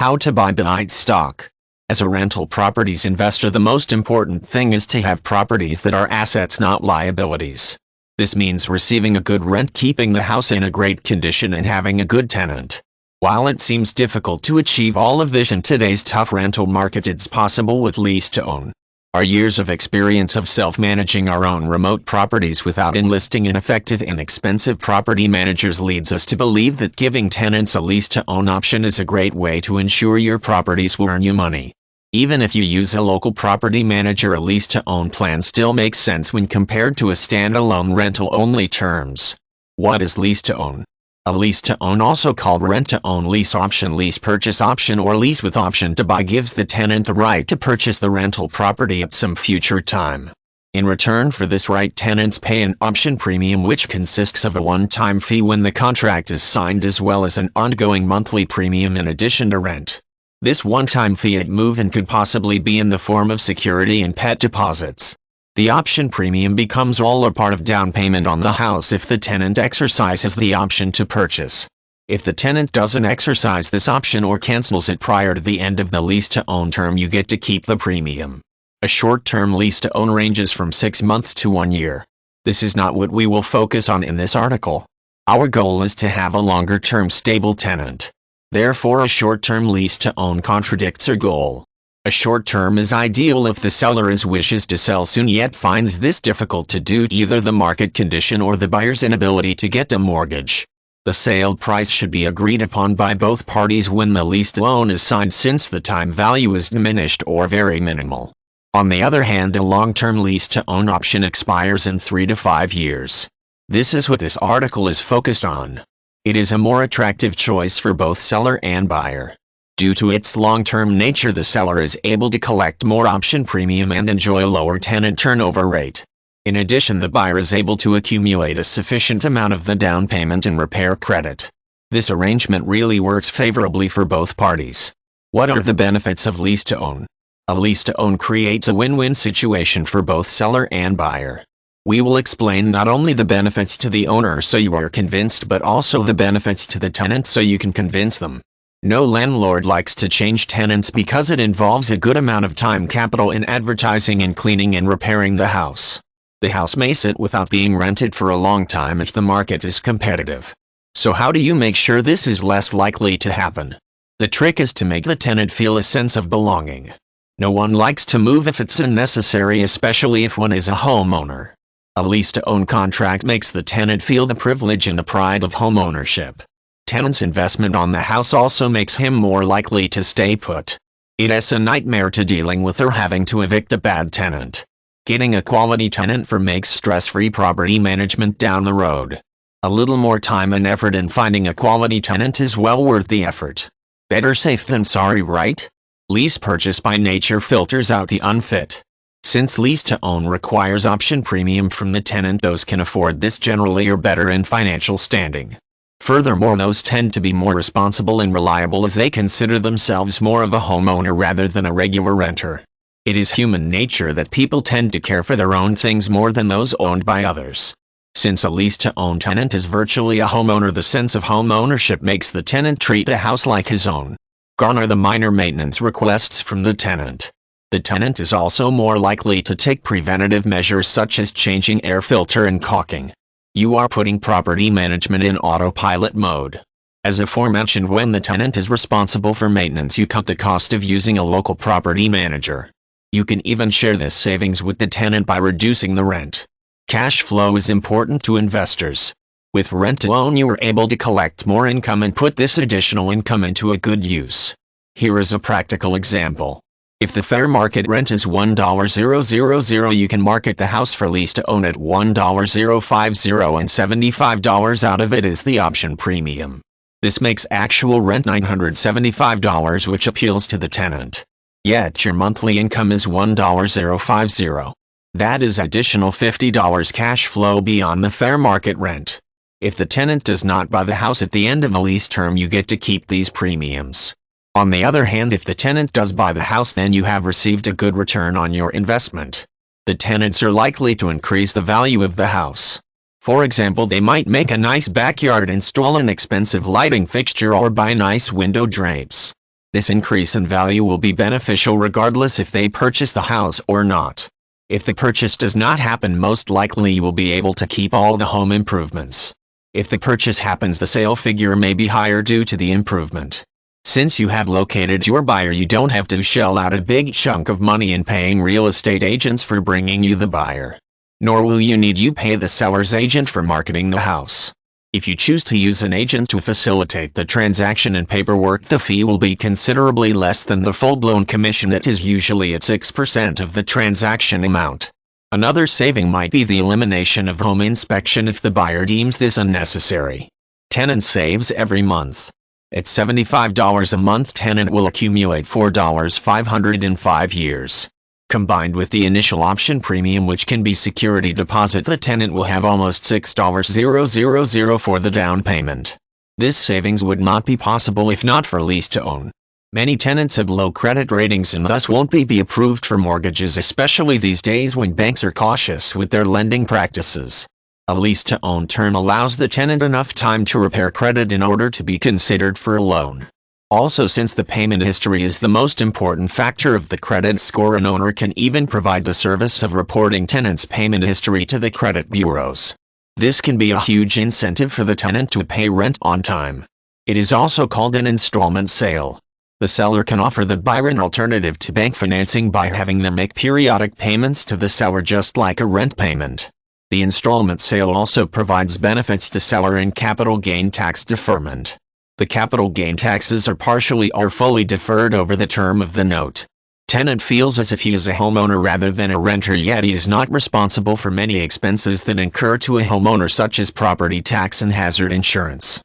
How to buy Bighit stock. As a rental properties investor, the most important thing is to have properties that are assets, not liabilities. This means receiving a good rent, keeping the house in a great condition, and having a good tenant. While it seems difficult to achieve all of this in today's tough rental market, it's possible with lease to own. Our years of experience of self-managing our own remote properties without enlisting ineffective and expensive property managers leads us to believe that giving tenants a lease-to-own option is a great way to ensure your properties will earn you money. Even if you use a local property manager, a lease-to-own plan still makes sense when compared to a standalone rental-only terms. What is lease-to-own? A lease-to-own, also called rent-to-own, lease option, lease purchase option, or lease with option to buy, gives the tenant the right to purchase the rental property at some future time. In return for this right, tenants pay an option premium, which consists of a one-time fee when the contract is signed, as well as an ongoing monthly premium in addition to rent. This one-time fee at move-in could possibly be in the form of security and pet deposits. The option premium becomes all or part of down payment on the house if the tenant exercises the option to purchase. If the tenant doesn't exercise this option or cancels it prior to the end of the lease-to-own term, you get to keep the premium. A short-term lease-to-own ranges from 6 months to 1 year. This is not what we will focus on in this article. Our goal is to have a longer-term stable tenant. Therefore, a short-term lease-to-own contradicts our goal. A short term is ideal if the seller wishes to sell soon yet finds this difficult to do, either the market condition or the buyer's inability to get a mortgage. The sale price should be agreed upon by both parties when the lease-to-own is signed, since the time value is diminished or very minimal. On the other hand, a long-term lease-to-own option expires in 3 to 5 years. This is what this article is focused on. It is a more attractive choice for both seller and buyer. Due to its long-term nature, the seller is able to collect more option premium and enjoy a lower tenant turnover rate. In addition, the buyer is able to accumulate a sufficient amount of the down payment and repair credit. This arrangement really works favorably for both parties. What are the benefits of lease-to-own? A lease-to-own creates a win-win situation for both seller and buyer. We will explain not only the benefits to the owner so you are convinced, but also the benefits to the tenant so you can convince them. No landlord likes to change tenants because it involves a good amount of time, capital in advertising and cleaning and repairing the house. The house may sit without being rented for a long time if the market is competitive. So how do you make sure this is less likely to happen? The trick is to make the tenant feel a sense of belonging. No one likes to move if it's unnecessary, especially if one is a homeowner. A lease-to-own contract makes the tenant feel the privilege and the pride of homeownership. Tenant's investment on the house also makes him more likely to stay put. It is a nightmare to dealing with or having to evict a bad tenant. Getting a quality tenant makes stress-free property management down the road. A little more time and effort in finding a quality tenant is well worth the effort. Better safe than sorry, right? Lease purchase by nature filters out the unfit. Since lease-to-own requires option premium from the tenant, those can afford this generally are better in financial standing. Furthermore, those tend to be more responsible and reliable, as they consider themselves more of a homeowner rather than a regular renter. It is human nature that people tend to care for their own things more than those owned by others. Since a lease-to-own tenant is virtually a homeowner, the sense of home ownership makes the tenant treat a house like his own. Gone are the minor maintenance requests from the tenant. The tenant is also more likely to take preventative measures such as changing air filter and caulking. You are putting property management in autopilot mode. As aforementioned, when the tenant is responsible for maintenance, you cut the cost of using a local property manager. You can even share this savings with the tenant by reducing the rent. Cash flow is important to investors. With rent-to-own, you are able to collect more income and put this additional income into a good use. Here is a practical example. If the fair market rent is $1,000, you can market the house for lease-to-own at $1,050, and $75 out of it is the option premium. This makes actual rent $975, which appeals to the tenant. Yet your monthly income is $1,050. That is additional $50 cash flow beyond the fair market rent. If the tenant does not buy the house at the end of the lease term, you get to keep these premiums. On the other hand, if the tenant does buy the house, then you have received a good return on your investment. The tenants are likely to increase the value of the house. For example, they might make a nice backyard, install an expensive lighting fixture, or buy nice window drapes. This increase in value will be beneficial regardless if they purchase the house or not. If the purchase does not happen, most likely you will be able to keep all the home improvements. If the purchase happens, the sale figure may be higher due to the improvement. Since you have located your buyer, you don't have to shell out a big chunk of money in paying real estate agents for bringing you the buyer. Nor will you need to pay the seller's agent for marketing the house. If you choose to use an agent to facilitate the transaction and paperwork, the fee will be considerably less than the full-blown commission that is usually at 6% of the transaction amount. Another saving might be the elimination of home inspection if the buyer deems this unnecessary. Tenant saves every month. At $75 a month, tenant will accumulate $4,500 in 5 years. Combined with the initial option premium, which can be security deposit, the tenant will have almost $6,000 for the down payment. This savings would not be possible if not for lease to own. Many tenants have low credit ratings and thus won't be approved for mortgages, especially these days when banks are cautious with their lending practices. A lease to own term allows the tenant enough time to repair credit in order to be considered for a loan. Also, since the payment history is the most important factor of the credit score, an owner can even provide the service of reporting tenants' payment history to the credit bureaus. This can be a huge incentive for the tenant to pay rent on time. It is also called an installment sale. The seller can offer the buyer an alternative to bank financing by having them make periodic payments to the seller just like a rent payment. The installment sale also provides benefits to seller in capital gain tax deferment. The capital gain taxes are partially or fully deferred over the term of the note. Tenant feels as if he is a homeowner rather than a renter, yet he is not responsible for many expenses that incur to a homeowner, such as property tax and hazard insurance.